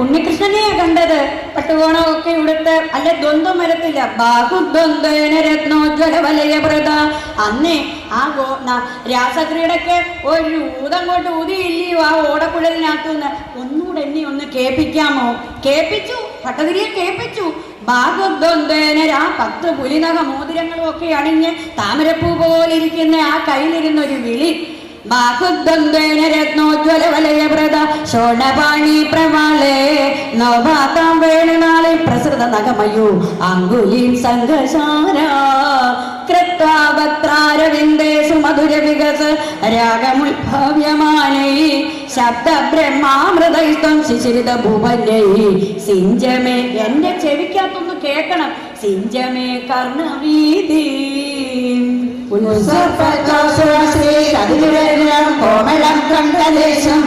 ഉണ്ണികൃഷ്ണനെയാ കണ്ടത്. പട്ടുകോണമൊക്കെ ഉടുത്ത് അല്ല ദ്വന്ദ്വം വരത്തില്ല. ബാഹുദ്വന്ദ്വേന രത്നോജ്വല വലയപ്രദ. അന്നേ ആ രാസക്രീഡയ്ക്ക് ഒരു ഊതങ്ങോട്ട് ഊതിയില്ലയോ ആ ഓടക്കുഴലിനകത്തുനിന്ന്. ഒന്നുകൂടെ എന്നെ ഒന്ന് കേൾപ്പിക്കാമോ? കേൾപ്പിച്ചു, ഭട്ടതിരിയെ കേൾപ്പിച്ചു. ബാഹുദ്വന്ദ്വേന 10 പുലിനഖ മോതിരങ്ങളും ഒക്കെ അണിഞ്ഞ് താമരപ്പൂ പോലിരിക്കുന്ന ആ കയ്യിലിരുന്നൊരു വിളി. ബാഹുദ്വന്ദ്വേന രത്നോജ്വല വലയപ്രദ ശോണപാണി പ്രവാളേ നവഭാതാം വേണനാളെ പ്രസൃത നഖമയോ അങ്കുലീം സംഘശാര കൃത്വാവക്രാരവിന്ദേഷു മധുര വികസ രാഗമുദ്ഭവ്യമാനൈ ശബ്ദ ബ്രഹ്മാമൃതൈസ്ത്വം ശിശിരിത ഭൂപന്യൈ സിഞ്ചമേ. എന്റെ ചെവിക്കകത്തൊന്ന് കേൾക്കണം. സിഞ്ചമേ കർണവീതി കോമളം കണ്ടദേശം